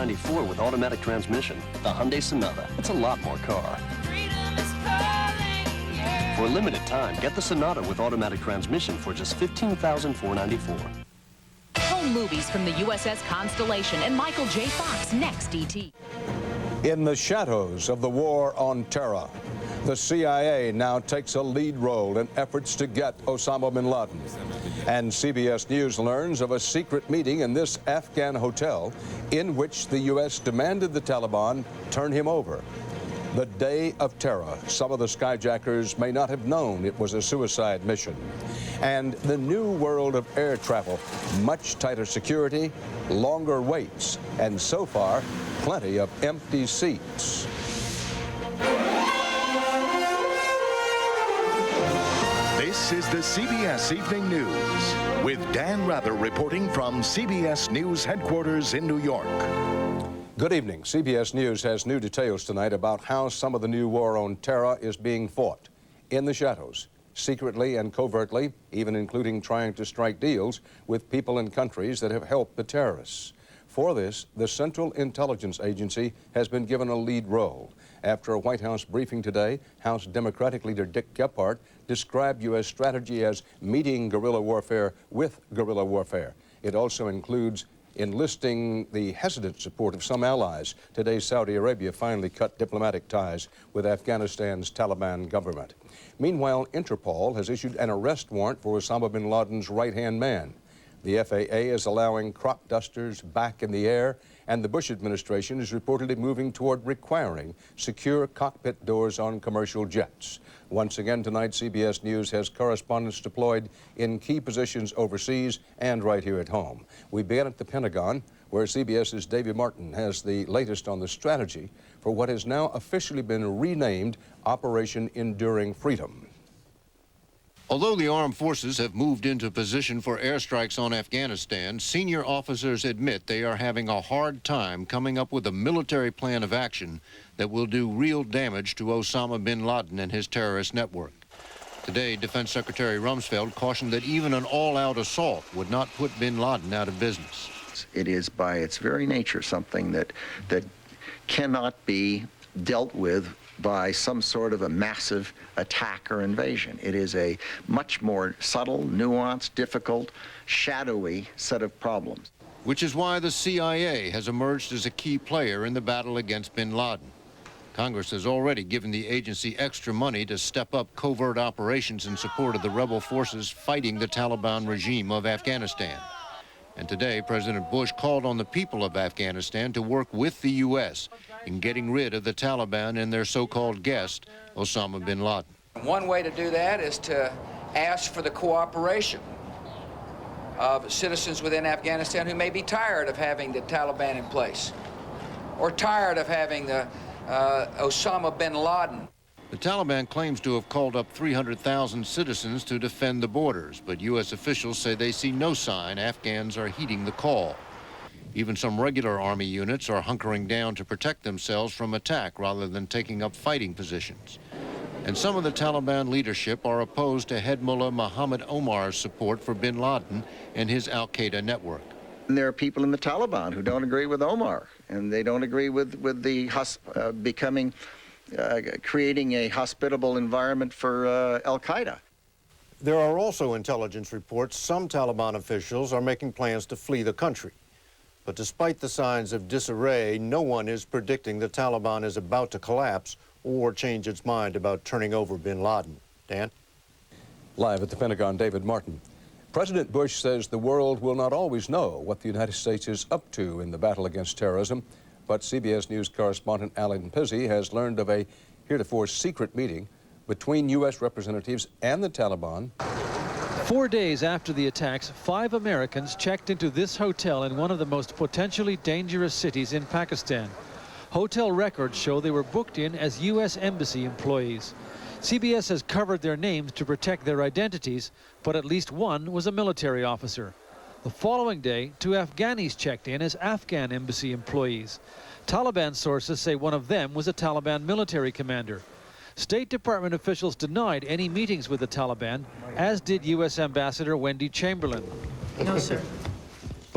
$494 with automatic transmission. The Hyundai Sonata. It's a lot more car. For a limited time, get the Sonata with automatic transmission for just $15,494. Home movies from the USS Constellation and Michael J. Fox next, ET. In the shadows of the war on terror, the CIA now takes a lead role in efforts to get Osama bin Laden. And CBS News learns of a secret meeting in this Afghan hotel in which the U.S. demanded the Taliban turn him over. The day of terror, some of the skyjackers may not have known it was a suicide mission. And the new world of air travel, much tighter security, longer waits, and so far, plenty of empty seats. This is the CBS Evening News with Dan Rather reporting from CBS News headquarters in New York. Good evening. CBS News has new details tonight about how some of the new war on terror is being fought in the shadows, secretly and covertly, even including trying to strike deals with people in countries that have helped the terrorists. For this, the Central Intelligence Agency has been given a lead role. After a White House briefing today, House Democratic leader Dick Gephardt described U.S. strategy as meeting guerrilla warfare with guerrilla warfare. It also includes enlisting the hesitant support of some allies. Today, Saudi Arabia finally cut diplomatic ties with Afghanistan's Taliban government. Meanwhile, Interpol has issued an arrest warrant for Osama bin Laden's right-hand man. The FAA is allowing crop dusters back in the air, and the Bush administration is reportedly moving toward requiring secure cockpit doors on commercial jets. Once again tonight, CBS News has correspondents deployed in key positions overseas and right here at home. We begin at the Pentagon, where CBS's David Martin has the latest on the strategy for what has now officially been renamed Operation Enduring Freedom. Although the armed forces have moved into position for airstrikes on Afghanistan, senior officers admit they are having a hard time coming up with a military plan of action that will do real damage to Osama bin Laden and his terrorist network. Today, Defense Secretary Rumsfeld cautioned that even an all-out assault would not put bin Laden out of business. It is by its very nature something that cannot be dealt with by some sort of a massive attack or invasion. It is a much more subtle, nuanced, difficult, shadowy set of problems. Which is why the CIA has emerged as a key player in the battle against bin Laden. Congress has already given the agency extra money to step up covert operations in support of the rebel forces fighting the Taliban regime of Afghanistan. And today, President Bush called on the people of Afghanistan to work with the U.S. in getting rid of the Taliban and their so-called guest, Osama bin Laden. One way to do that is to ask for the cooperation of citizens within Afghanistan who may be tired of having the Taliban in place or tired of having the Osama bin Laden. The Taliban claims to have called up 300,000 citizens to defend the borders, but U.S. officials say they see no sign Afghans are heeding the call. Even some regular Army units are hunkering down to protect themselves from attack rather than taking up fighting positions. And some of the Taliban leadership are opposed to head Mullah Muhammad Omar's support for bin Laden and his al-Qaeda network. And there are people in the Taliban who don't agree with Omar, and they don't agree with the creating a hospitable environment for al-Qaeda. There are also intelligence reports some Taliban officials are making plans to flee the country. But despite the signs of disarray, no one is predicting the Taliban is about to collapse or change its mind about turning over bin Laden. Dan? Live at the Pentagon, David Martin. President Bush says the world will not always know what the United States is up to in the battle against terrorism, but CBS News correspondent Alan Pizzi has learned of a heretofore secret meeting between U.S. representatives and the Taliban. 4 days after the attacks, 5 Americans checked into this hotel in one of the most potentially dangerous cities in Pakistan. Hotel records show they were booked in as U.S. Embassy employees. CBS has covered their names to protect their identities, but at least one was a military officer. The following day, 2 Afghanis checked in as Afghan embassy employees. Taliban sources say one of them was a Taliban military commander. State Department officials denied any meetings with the Taliban, as did U.S. Ambassador Wendy Chamberlain. No, sir.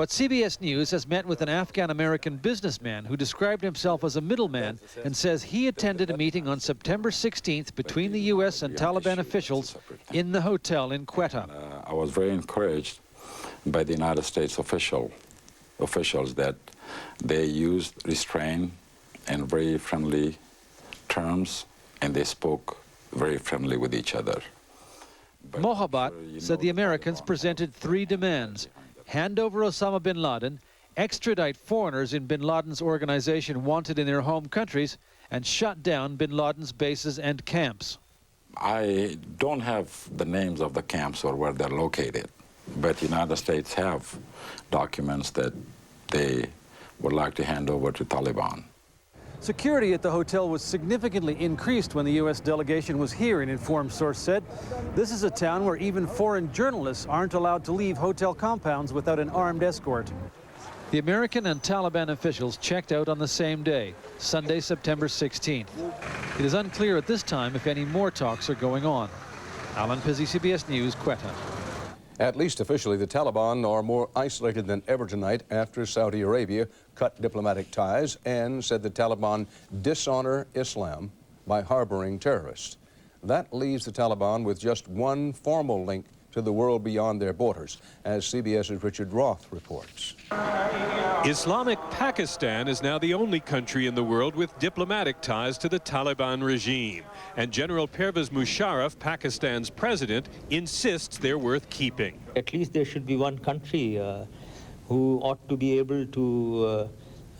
But CBS News has met with an Afghan-American businessman who described himself as a middleman and says he attended a meeting on September 16th between the U.S. and Taliban officials in the hotel in Quetta. I was very encouraged by the United States officials that they used restraint and very friendly terms, and they spoke very friendly with each other. Mohabbat said the Americans presented 3 demands: hand over Osama bin Laden, extradite foreigners in bin Laden's organization wanted in their home countries, and shut down bin Laden's bases and camps. I don't have the names of the camps or where they're located, but the United States have documents that they would like to hand over to Taliban. Security at the hotel was significantly increased when the U.S. delegation was here, an informed source said. This is a town where even foreign journalists aren't allowed to leave hotel compounds without an armed escort. The American and Taliban officials checked out on the same day, Sunday, September 16th. It is unclear at this time if any more talks are going on. Alan Pizzi, CBS News, Quetta. At least officially, the Taliban are more isolated than ever tonight after Saudi Arabia cut diplomatic ties and said the Taliban dishonor Islam by harboring terrorists. That leaves the Taliban with just one formal link to the world beyond their borders, as CBS's Richard Roth reports. Islamic Pakistan is now the only country in the world with diplomatic ties to the Taliban regime. And General Pervez Musharraf, Pakistan's president, insists they're worth keeping. At least there should be one country who ought to be able to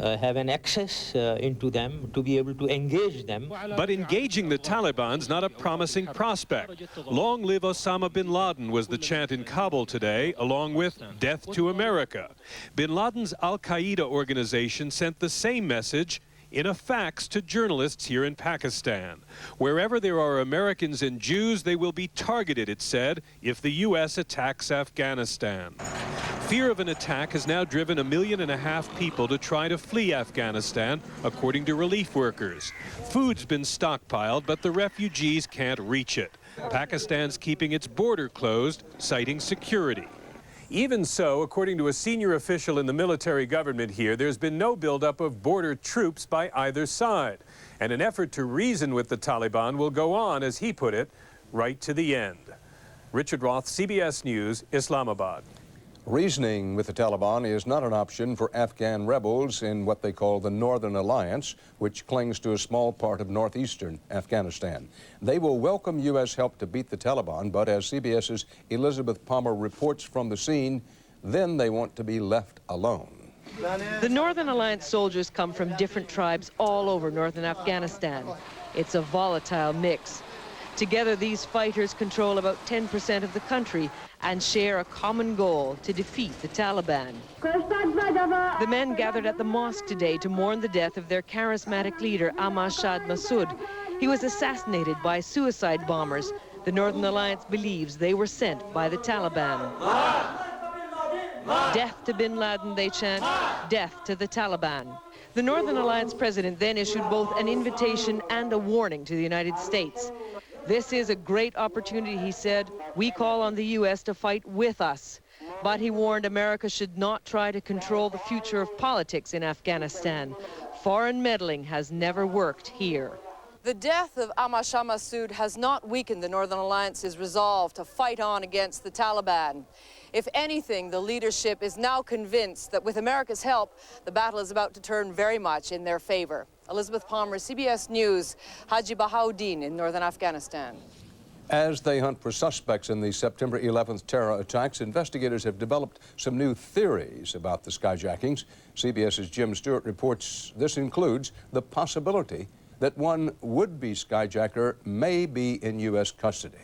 have an access into them, to be able to engage them. But engaging the Taliban's not a promising prospect. Long live Osama bin Laden was the chant in Kabul today, along with death to America. Bin Laden's Al-Qaeda organization sent the same message in a fax to journalists here in Pakistan. Wherever there are Americans and Jews, they will be targeted, it said, if the U.S. attacks Afghanistan. Fear of an attack has now driven 1.5 million people to try to flee Afghanistan, according to relief workers. Food's been stockpiled, but the refugees can't reach it. Pakistan's keeping its border closed, citing security. Even so, according to a senior official in the military government here, there's been no buildup of border troops by either side. And an effort to reason with the Taliban will go on, as he put it, right to the end. Richard Roth, CBS News, Islamabad. Reasoning with the Taliban is not an option for Afghan rebels in what they call the Northern Alliance, which clings to a small part of northeastern Afghanistan. They will welcome U.S. help to beat the Taliban, but as CBS's Elizabeth Palmer reports from the scene, then they want to be left alone. The Northern Alliance soldiers come from different tribes all over northern Afghanistan. It's a volatile mix. Together, these fighters control about 10% of the country and share a common goal: to defeat the Taliban. The men gathered at the mosque today to mourn the death of their charismatic leader, Ahmad Massoud. He was assassinated by suicide bombers. The Northern Alliance believes they were sent by the Taliban. Death to bin Laden, they chant. Death to the Taliban. The Northern Alliance president then issued both an invitation and a warning to the United States. This is a great opportunity, he said. We call on the U.S. to fight with us. But he warned America should not try to control the future of politics in Afghanistan. Foreign meddling has never worked here. The death of Ahmad Massoud has not weakened the Northern Alliance's resolve to fight on against the Taliban. If anything, the leadership is now convinced that with America's help, the battle is about to turn very much in their favor. Elizabeth Palmer, CBS News, Haji Bahauddin in northern Afghanistan. As they hunt for suspects in the September 11th terror attacks, investigators have developed some new theories about the skyjackings. CBS's Jim Stewart reports this includes the possibility that one would-be skyjacker may be in U.S. custody.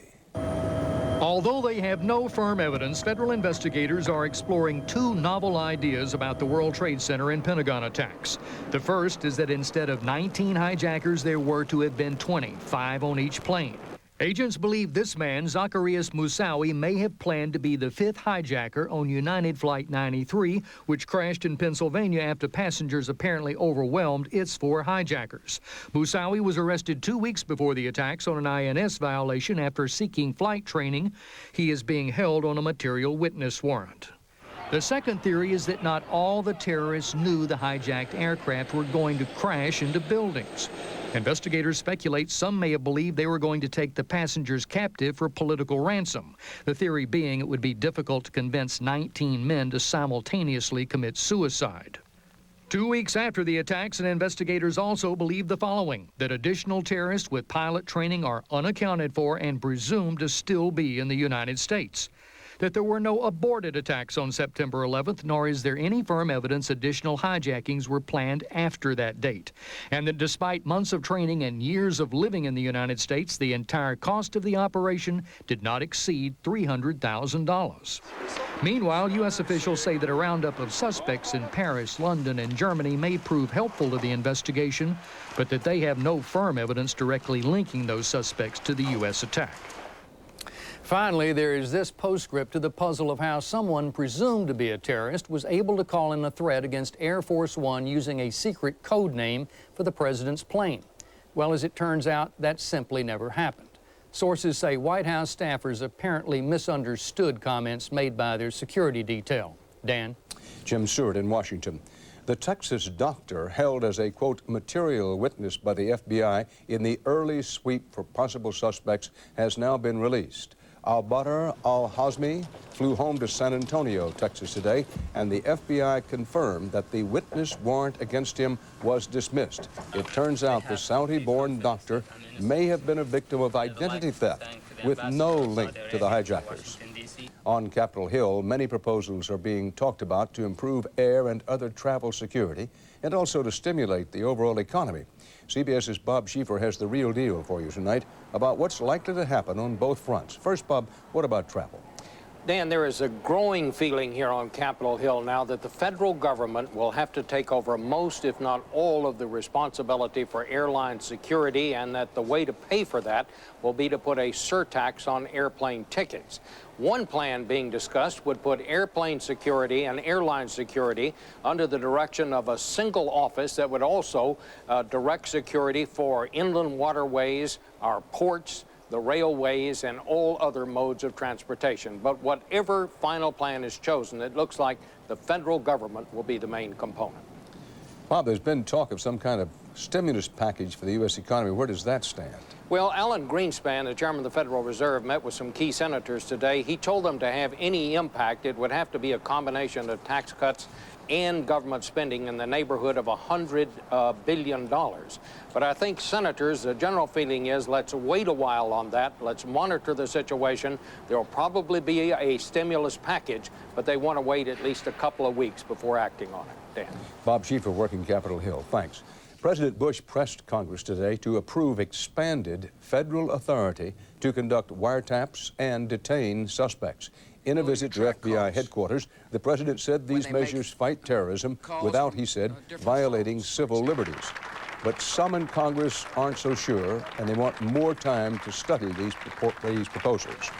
Although they have no firm evidence, federal investigators are exploring 2 novel ideas about the World Trade Center and Pentagon attacks. The first is that instead of 19 hijackers, there were to have been 20, 5 on each plane. Agents believe this man, Zacarias Moussaoui, may have planned to be the 5th hijacker on United Flight 93, which crashed in Pennsylvania after passengers apparently overwhelmed its 4 hijackers. Moussaoui was arrested 2 weeks before the attacks on an INS violation after seeking flight training. He is being held on a material witness warrant. The second theory is that not all the terrorists knew the hijacked aircraft were going to crash into buildings. Investigators speculate some may have believed they were going to take the passengers captive for political ransom. The theory being it would be difficult to convince 19 men to simultaneously commit suicide. 2 weeks after the attacks, and investigators also believe the following: that additional terrorists with pilot training are unaccounted for and presumed to still be in the United States. That there were no aborted attacks on September 11th, nor is there any firm evidence additional hijackings were planned after that date. And that despite months of training and years of living in the United States, the entire cost of the operation did not exceed $300,000. Meanwhile, U.S. officials say that a roundup of suspects in Paris, London, and Germany may prove helpful to the investigation, but that they have no firm evidence directly linking those suspects to the U.S. attack. Finally, there is this postscript to the puzzle of how someone presumed to be a terrorist was able to call in a threat against Air Force One using a secret code name for the president's plane. Well, as it turns out, that simply never happened. Sources say White House staffers apparently misunderstood comments made by their security detail. Dan? Jim Stewart in Washington. The Texas doctor held as a, quote, material witness by the FBI in the early sweep for possible suspects has now been released. Al-Badr al-Hazmi flew home to San Antonio, Texas today, and the FBI confirmed that the witness warrant against him was dismissed. It turns out the Saudi-born doctor may have been a victim of identity theft with no link to the hijackers. On Capitol Hill, many proposals are being talked about to improve air and other travel security and also to stimulate the overall economy. CBS's Bob Schieffer has the real deal for you tonight about what's likely to happen on both fronts. First, Bob, what about travel? Dan, there is a growing feeling here on Capitol Hill now that the federal government will have to take over most, if not all, of the responsibility for airline security, and that the way to pay for that will be to put a surtax on airplane tickets. One plan being discussed would put airplane security and airline security under the direction of a single office that would also direct security for inland waterways, our ports, the railways, and all other modes of transportation. But whatever final plan is chosen, it looks like the federal government will be the main component. Bob, there's been talk of some kind of stimulus package for the U.S. economy. Where does that stand? Well, Alan Greenspan, the chairman of the Federal Reserve, met with some key senators today. He told them to have any impact, it would have to be a combination of tax cuts and government spending in the neighborhood of $100 billion. But I think senators, the general feeling is, let's wait a while on that. Let's monitor the situation. There will probably be a stimulus package, but they want to wait at least a couple of weeks before acting on it. Dan? Bob Schieffer, working Capitol Hill. Thanks. President Bush pressed Congress today to approve expanded federal authority to conduct wiretaps and detain suspects. In a visit to FBI headquarters, the president said these measures fight terrorism without, he said, violating civil liberties. But some in Congress aren't so sure, and they want more time to study these proposals.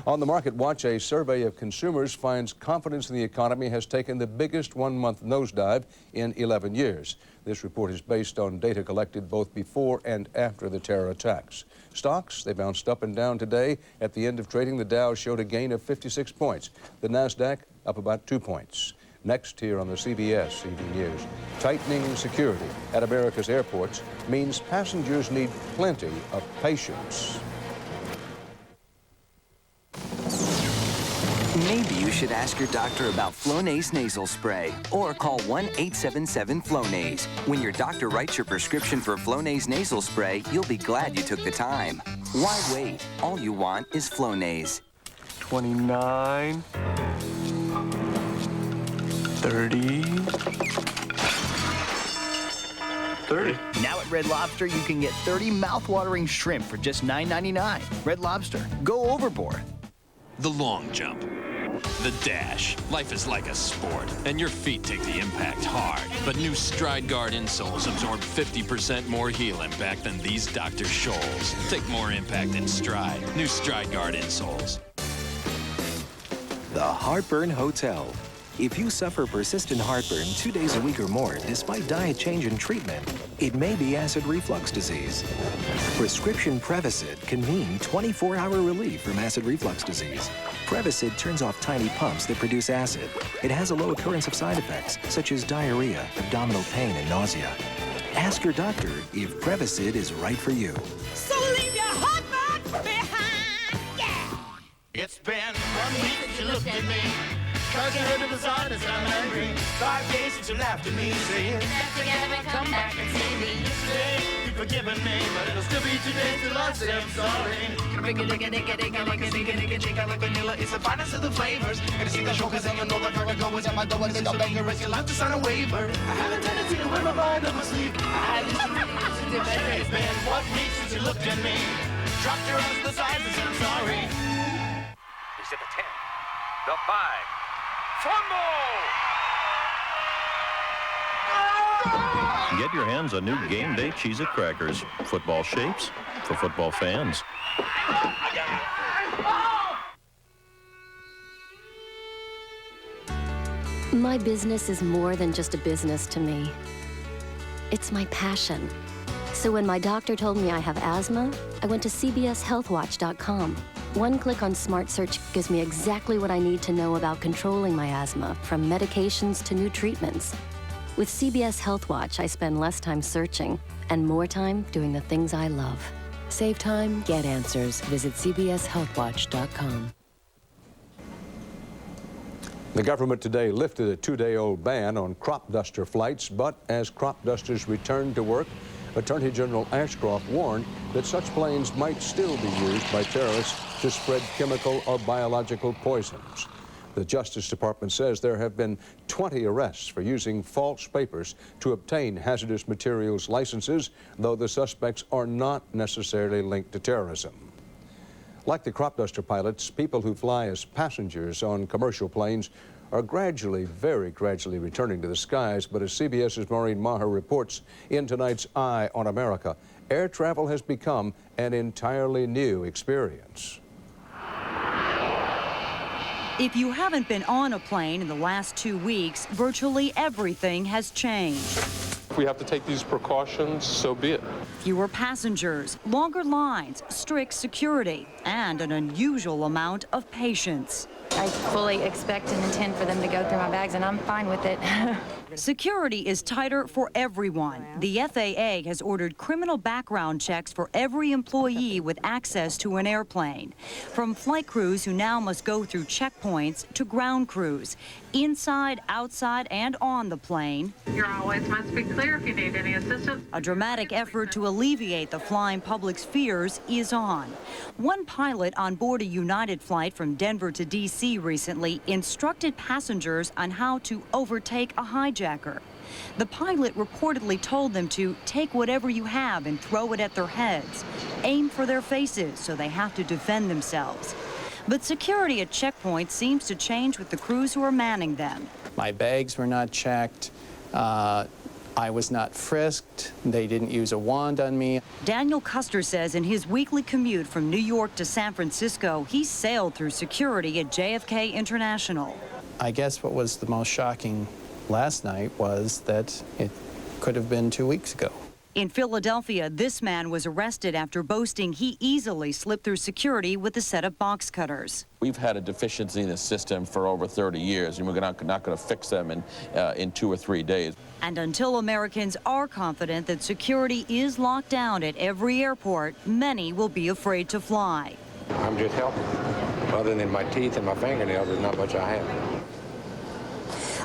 On the Market Watch, a survey of consumers finds confidence in the economy has taken the biggest one-month nosedive in 11 years. This report is based on data collected both before and after the terror attacks. Stocks, they bounced up and down today. At the end of trading, the Dow showed a gain of 56 points. The NASDAQ up about 2 points. Next here on the CBS Evening News, tightening security at America's airports means passengers need plenty of patience. Maybe you should ask your doctor about Flonase nasal spray or call 1-877-FLONASE. When your doctor writes your prescription for Flonase nasal spray, you'll be glad you took the time. Why wait? All you want is Flonase. 29, 30. 30. Now at Red Lobster, you can get 30 mouth-watering shrimp for just $9.99. Red Lobster, go overboard. The long jump, the dash. Life is like a sport, and your feet take the impact hard. But new Stride Guard insoles absorb 50% more heel impact than these Dr. Scholl's. Take more impact in stride. New Stride Guard insoles. The Heartburn Hotel. If you suffer persistent heartburn 2 days a week or more, despite diet change and treatment, it may be acid reflux disease. Prescription Prevacid can mean 24-hour relief from acid reflux disease. Prevacid turns off tiny pumps that produce acid. It has a low occurrence of side effects, such as diarrhea, abdominal pain, and nausea. Ask your doctor if Prevacid is right for you. So leave your heartburn behind, yeah! It's been 1 week since you looked at me, 'cause you heard the design and I'm angry. 5 days since you laughed at me, saying, "Let's together and come back and see me." Yesterday, you've forgiven me, but it'll still be 2 days till I say I'm sorry. Like vanilla, it's the finest of the flavors. And to see the show, 'cause I know that I go is at my door and it's so dangerous. You like to sign a waiver. I have a tendency to wear my mind on my sleeve. I had this it's been 1 week since you looked at me, dropped your eyes to the sides and said I'm sorry. He's at the 10, the 5. Fumble! Get your hands on new Game Day Cheez-It crackers. Football shapes for football fans. My business is more than just a business to me. It's my passion. So when my doctor told me I have asthma, I went to cbshealthwatch.com. One click on Smart Search gives me exactly what I need to know about controlling my asthma, from medications to new treatments. With CBS Health Watch, I spend less time searching and more time doing the things I love. Save time, get answers. Visit cbshealthwatch.com. The government today lifted a 2-day-old ban on crop duster flights, but as crop dusters return to work, Attorney General Ashcroft warned that such planes might still be used by terrorists to spread chemical or biological poisons. The Justice Department says there have been 20 arrests for using false papers to obtain hazardous materials licenses, though the suspects are not necessarily linked to terrorism. Like the crop duster pilots, people who fly as passengers on commercial planes are very gradually returning to the skies. But as CBS's Maureen Maher reports in tonight's Eye on America, air travel has become an entirely new experience. If you haven't been on a plane in the last 2 weeks, virtually everything has changed. If we have to take these precautions, so be it. Fewer passengers, longer lines, strict security, and an unusual amount of patience. I fully expect and intend for them to go through my bags, and I'm fine with it. Security is tighter for everyone. The FAA has ordered criminal background checks for every employee with access to an airplane. From flight crews who now must go through checkpoints to ground crews, inside, outside, and on the plane. You always must be clear if you need any assistance. A dramatic effort to alleviate the flying public's fears is on. One pilot on board a United flight from Denver to D.C. recently instructed passengers on how to overtake a hijacker. The pilot reportedly told them to take whatever you have and throw it at their heads. Aim for their faces so they have to defend themselves. But security at checkpoints seems to change with the crews who are manning them. My bags were not checked. I was not frisked. They didn't use a wand on me. Daniel Custer says in his weekly commute from New York to San Francisco, he sailed through security at JFK International. I guess what was the most shocking last night was that it could have been 2 weeks ago. In Philadelphia, this man was arrested after boasting he easily slipped through security with a set of box cutters. We've had a deficiency in the system for over 30 years, and we're not going to fix them in 2 or 3 days. And until Americans are confident that security is locked down at every airport, many will be afraid to fly. I'm just healthy. Other than my teeth and my fingernails, there's not much I have.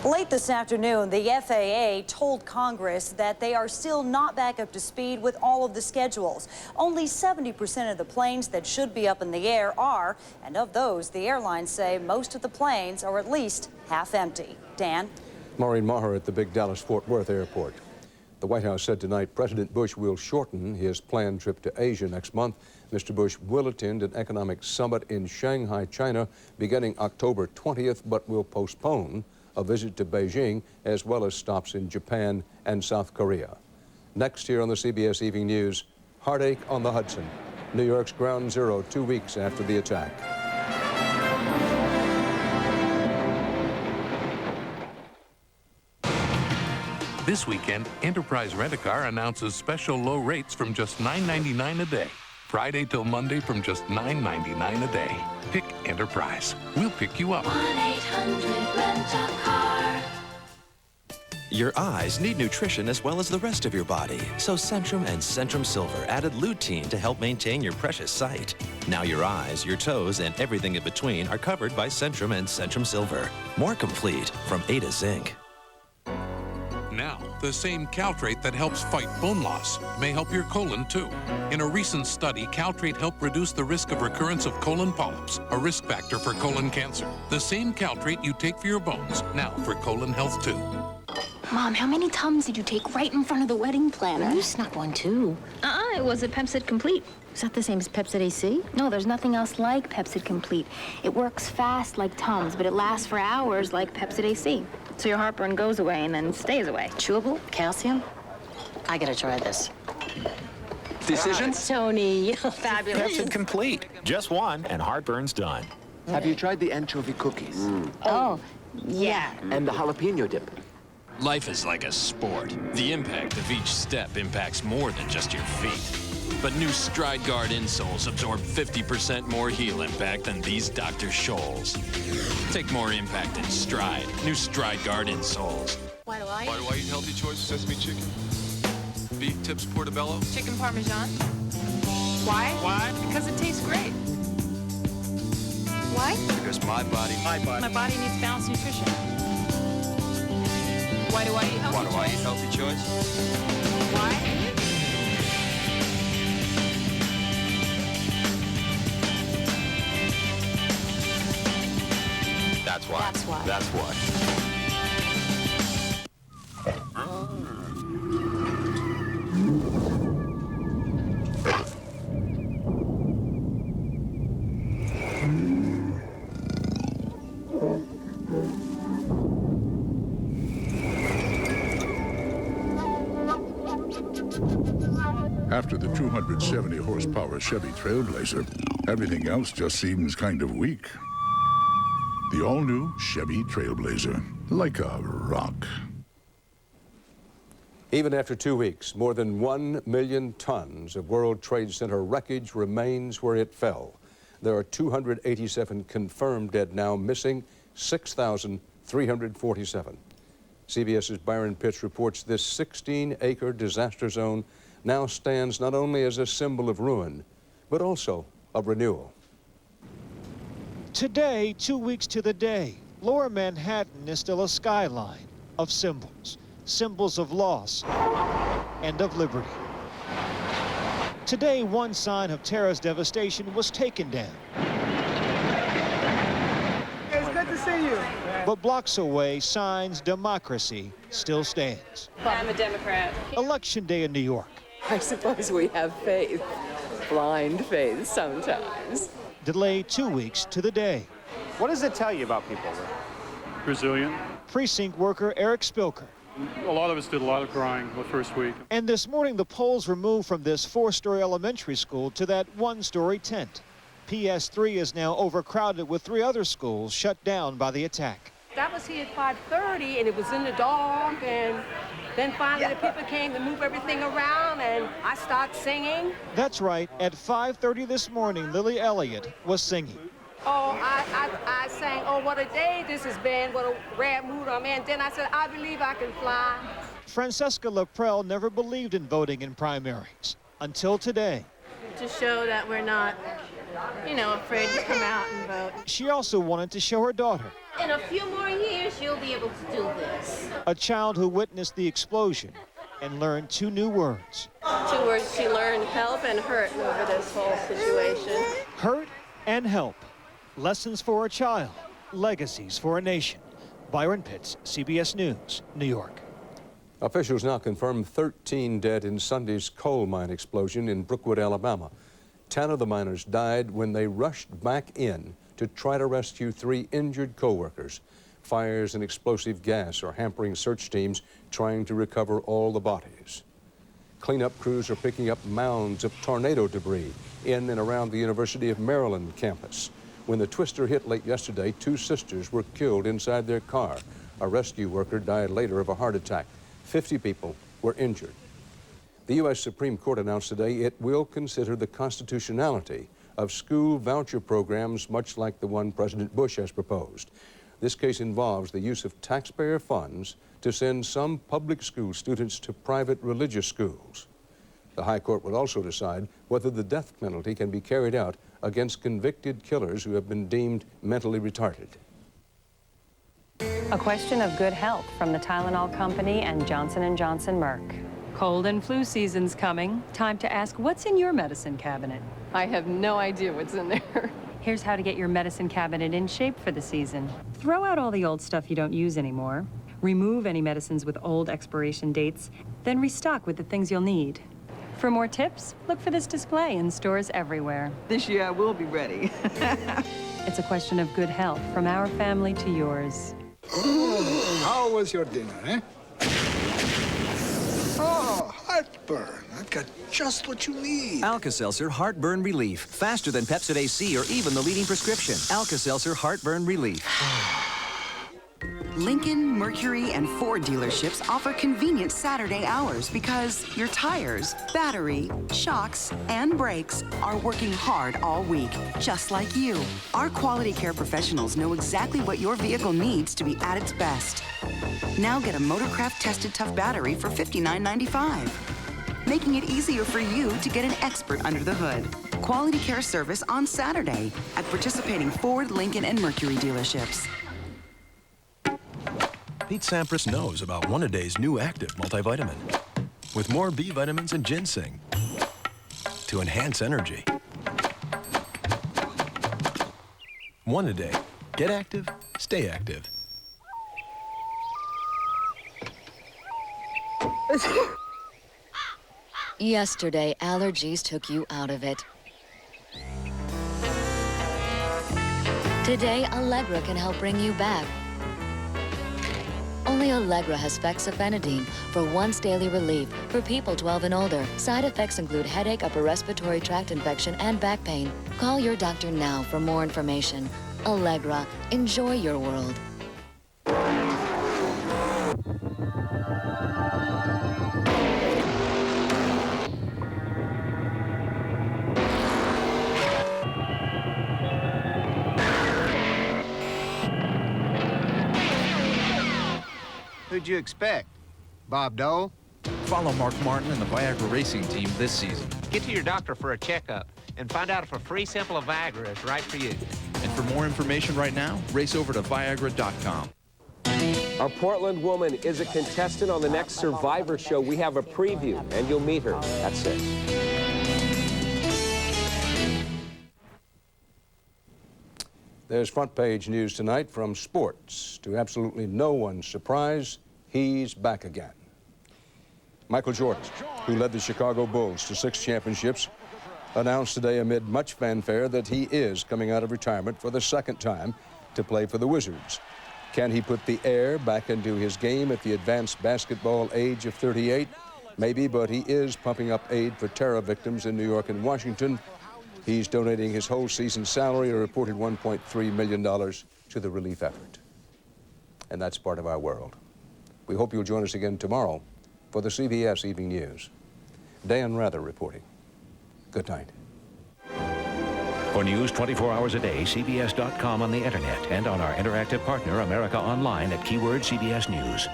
Late this afternoon, the FAA told Congress that they are still not back up to speed with all of the schedules. Only 70% of the planes that should be up in the air are, and of those, the airlines say most of the planes are at least half empty. Dan? Maureen Maher at the big Dallas-Fort Worth airport. The White House said tonight President Bush will shorten his planned trip to Asia next month. Mr. Bush will attend an economic summit in Shanghai, China, beginning October 20th, but will postpone a visit to Beijing, as well as stops in Japan and South Korea. Next here on the CBS Evening News, heartache on the Hudson. New York's ground zero 2 weeks after the attack. This weekend, Enterprise Rent-A-Car announces special low rates from just $9.99 a day. Friday till Monday from just $9.99 a day. Pick Enterprise. We'll pick you up. 1-800-RENT-A-CAR. Your eyes need nutrition as well as the rest of your body, so Centrum and Centrum Silver added lutein to help maintain your precious sight. Now your eyes, your toes, and everything in between are covered by Centrum and Centrum Silver. More complete from A to Zinc. Now, the same caltrate that helps fight bone loss may help your colon too. In a recent study, caltrate helped reduce the risk of recurrence of colon polyps, a risk factor for colon cancer. The same caltrate you take for your bones, now for colon health too. Mom, how many Tums did you take right in front of the wedding planner? You snuck one too. It was a Pepsid Complete. Is that the same as Pepsid AC? No, there's nothing else like Pepsid Complete. It works fast like Tums, but it lasts for hours like Pepsid AC. So your heartburn goes away and then stays away. Chewable? Calcium? I gotta try this. Decisions? Tony, fabulous. Pepsid Complete. Just one, and heartburn's done. Have you tried the anchovy cookies? Oh, yeah. And the jalapeno dip? Life is like a sport. The impact of each step impacts more than just your feet. But new Stride Guard insoles absorb 50% more heel impact than these Dr. Scholl's. Take more impact in stride. New Stride Guard insoles. Why do I eat healthy choice sesame chicken? Beef tips portobello? Chicken Parmesan. Why? Why? Because it tastes great. Why? Because my body needs balanced nutrition. Why do I eat healthy choice? Why do I eat healthy choice? Why? That's why. That's why. That's why. After the 270 horsepower Chevy Trailblazer, everything else just seems kind of weak. The all-new Chevy Trailblazer, like a rock. Even after 2 weeks, more than 1 million tons of World Trade Center wreckage remains where it fell. There are 287 confirmed dead now, missing 6,347. CBS's Byron Pitts reports this 16-acre disaster zone now stands not only as a symbol of ruin, but also of renewal. Today, 2 weeks to the day, Lower Manhattan is still a skyline of symbols. Symbols of loss and of liberty. Today, one sign of terror's devastation was taken down. It's good to see you. But blocks away, signs democracy still stands. I'm a Democrat. Election day in New York. I suppose we have faith, blind faith sometimes. Delayed 2 weeks to the day. What does it tell you about people? Resilient. Precinct worker Eric Spilker. A lot of us did a lot of crying the first week. And this morning, the polls were moved from this 4-story elementary school to that 1-story tent. PS3 is now overcrowded with 3 other schools shut down by the attack. That was here at 5:30, and it was in the dark, and then finally the people came to move everything around, and I started singing. That's right. At 5:30 this morning, Lily Elliott was singing. Oh, I sang, oh, what a day this has been, what a rare mood I'm in. Then I said, I believe I can fly. Francesca Laprelle never believed in voting in primaries until today. To show that we're not, afraid to come out and vote. She also wanted to show her daughter. In a few more years, you'll be able to do this. A child who witnessed the explosion and learned 2 new words. 2 words she learned, help and hurt, over this whole situation. Hurt and help. Lessons for a child, legacies for a nation. Byron Pitts, CBS News, New York. Officials now confirm 13 dead in Sunday's coal mine explosion in Brookwood, Alabama. 10 of the miners died when they rushed back in to try to rescue 3 injured co-workers. Fires and explosive gas are hampering search teams trying to recover all the bodies. Cleanup crews are picking up mounds of tornado debris in and around the University of Maryland campus. When the twister hit late yesterday, 2 sisters were killed inside their car. A rescue worker died later of a heart attack. 50 people were injured. The U.S. Supreme Court announced today it will consider the constitutionality of school voucher programs much like the one President Bush has proposed. This case involves the use of taxpayer funds to send some public school students to private religious schools. The High Court will also decide whether the death penalty can be carried out against convicted killers who have been deemed mentally retarded. A question of good health from the Tylenol Company and Johnson & Johnson Merck. Cold and flu season's coming. Time to ask what's in your medicine cabinet. I have no idea what's in there. Here's how to get your medicine cabinet in shape for the season. Throw out all the old stuff you don't use anymore. Remove any medicines with old expiration dates, then restock with the things you'll need. For more tips, look for this display in stores everywhere. This year I will be ready. It's a question of good health from our family to yours. How was your dinner, eh? Oh, heartburn. I've got just what you need. Alka-Seltzer Heartburn Relief. Faster than Pepcid AC or even the leading prescription. Alka-Seltzer Heartburn Relief. Lincoln, Mercury, and Ford dealerships offer convenient Saturday hours because your tires, battery, shocks, and brakes are working hard all week, just like you. Our quality care professionals know exactly what your vehicle needs to be at its best. Now get a Motorcraft Tested Tough battery for $59.95, making it easier for you to get an expert under the hood. Quality care service on Saturday at participating Ford, Lincoln, and Mercury dealerships. Pete Sampras knows about One-A-Day's new active multivitamin with more B vitamins and ginseng to enhance energy. One-A-Day. Get active, stay active. Yesterday, allergies took you out of it. Today, Allegra can help bring you back. Only Allegra has fexofenadine for once daily relief for people 12 and older. Side effects include headache, upper respiratory tract infection, and back pain. Call your doctor now for more information. Allegra, enjoy your world. Who'd you expect? Bob Dole? Follow Mark Martin and the Viagra racing team this season. Get to your doctor for a checkup and find out if a free sample of Viagra is right for you. And for more information right now, race over to Viagra.com. Our Portland woman is a contestant on the next Survivor show. We have a preview, and you'll meet her at 6. There's front page news tonight from sports. To absolutely no one's surprise, he's back again. Michael Jordan, who led the Chicago Bulls to 6 championships, announced today amid much fanfare that he is coming out of retirement for the second time to play for the Wizards. Can he put the air back into his game at the advanced basketball age of 38? Maybe, but he is pumping up aid for terror victims in New York and Washington. He's donating his whole season salary, a reported $1.3 million, to the relief effort. And that's part of our world. We hope you'll join us again tomorrow for the CBS Evening News. Dan Rather reporting. Good night. For news 24 hours a day, CBS.com on the internet and on our interactive partner, America Online, at keyword CBS News.